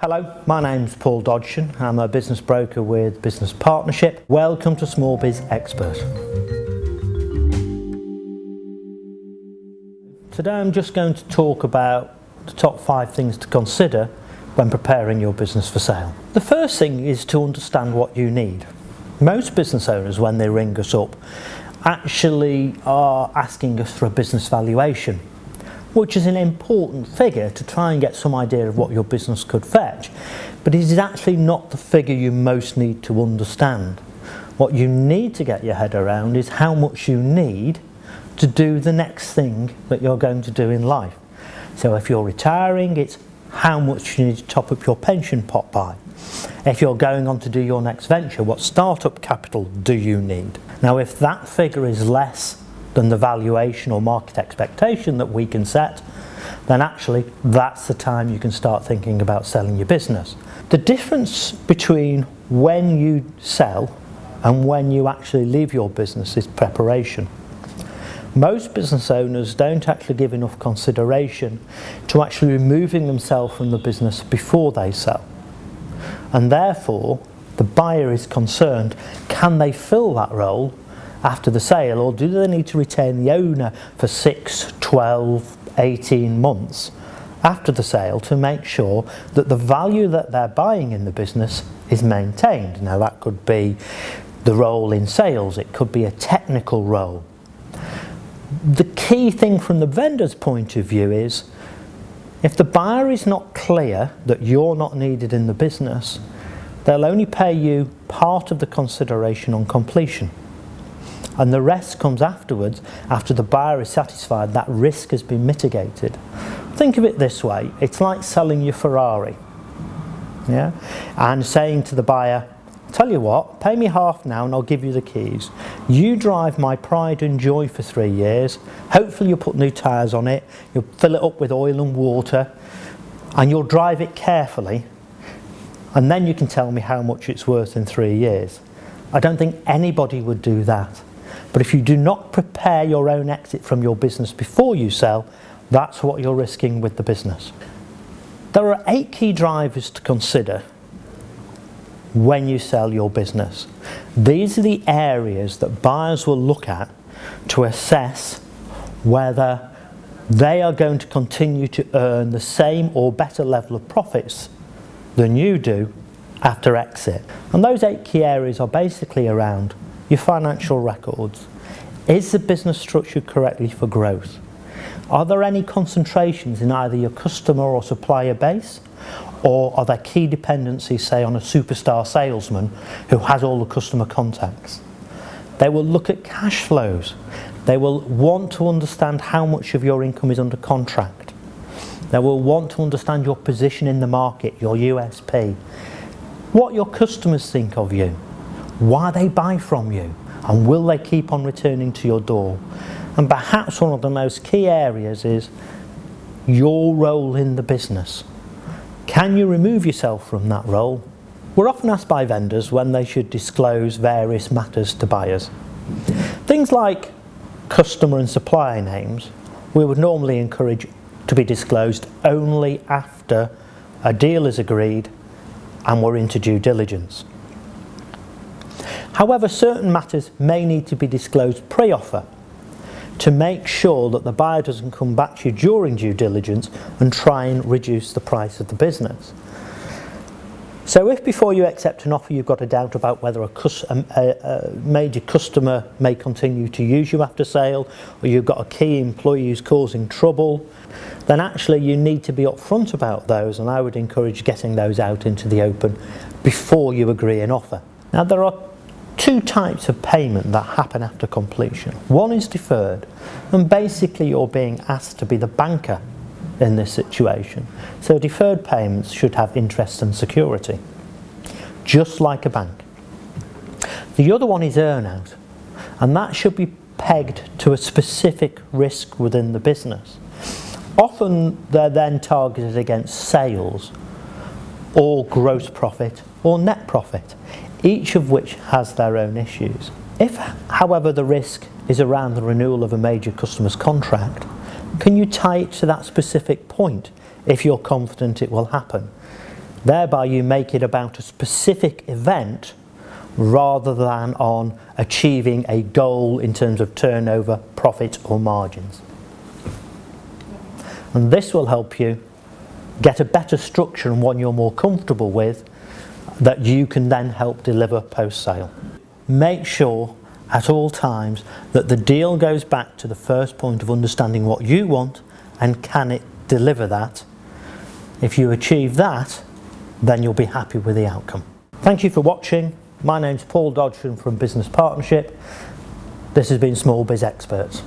Hello, my name's Paul Dodgshon. I'm a business broker with Business Partnership. Welcome to Small Biz Experts. Today I'm just going to talk about the top 5 things to consider when preparing your business for sale. The first thing is to understand what you need. Most business owners, when they ring us up, actually are asking us for a business valuation, which is an important figure to try and get some idea of what your business could fetch, but it is actually not the figure you most need to understand. What you need to get your head around is how much you need to do the next thing that you're going to do in life. So if you're retiring, it's how much you need to top up your pension pot by. If you're going on to do your next venture, what startup capital do you need? Now, if that figure is less than the valuation or market expectation that we can set, then actually that's the time you can start thinking about selling your business. The difference between when you sell and when you actually leave your business is preparation. Most business owners don't actually give enough consideration to actually removing themselves from the business before they sell. And therefore, the buyer is concerned, can they fill that role after the sale, or do they need to retain the owner for 6, 12, 18 months after the sale to make sure that the value that they're buying in the business is maintained? Now, that could be the role in sales, it could be a technical role. The key thing from the vendor's point of view is, if the buyer is not clear that you're not needed in the business, they'll only pay you part of the consideration on completion. And the rest comes afterwards, after the buyer is satisfied that risk has been mitigated. Think of it this way, it's like selling your Ferrari, yeah? And saying to the buyer, tell you what, pay me half now and I'll give you the keys. You drive my pride and joy for 3 years, hopefully you'll put new tyres on it, you'll fill it up with oil and water, and you'll drive it carefully, and then you can tell me how much it's worth in 3 years. I don't think anybody would do that. But if you do not prepare your own exit from your business before you sell, that's what you're risking with the business. There are 8 key drivers to consider when you sell your business. These are the areas that buyers will look at to assess whether they are going to continue to earn the same or better level of profits than you do after exit. And those 8 key areas are basically around your financial records. Is the business structured correctly for growth? Are there any concentrations in either your customer or supplier base? Or are there key dependencies, say, on a superstar salesman who has all the customer contacts? They will look at cash flows. They will want to understand how much of your income is under contract. They will want to understand your position in the market, your USP, what your customers think of you, why they buy from you, and will they keep on returning to your door? And perhaps one of the most key areas is your role in the business. Can you remove yourself from that role? We're often asked by vendors when they should disclose various matters to buyers. Things like customer and supplier names, we would normally encourage to be disclosed only after a deal is agreed and we're into due diligence. However, certain matters may need to be disclosed pre-offer to make sure that the buyer doesn't come back to you during due diligence and try and reduce the price of the business. So if before you accept an offer you've got a doubt about whether a major customer may continue to use you after sale, or you've got a key employee who's causing trouble, then actually you need to be upfront about those, and I would encourage getting those out into the open before you agree an offer. Now, there are 2 types of payment that happen after completion. One is deferred, and basically you're being asked to be the banker in this situation. So deferred payments should have interest and security, just like a bank. The other one is earnout, and that should be pegged to a specific risk within the business. Often they're then targeted against sales or gross profit or net profit, each of which has their own issues. If, however, the risk is around the renewal of a major customer's contract, can you tie it to that specific point if you're confident it will happen? Thereby you make it about a specific event rather than on achieving a goal in terms of turnover, profit or margins. And this will help you get a better structure and one you're more comfortable with that you can then help deliver post-sale. Make sure at all times that the deal goes back to the first point of understanding what you want and can it deliver that. If you achieve that, then you'll be happy with the outcome. Thank you for watching. My name's Paul Dodgshon from Business Partnership. This has been Small Biz Experts.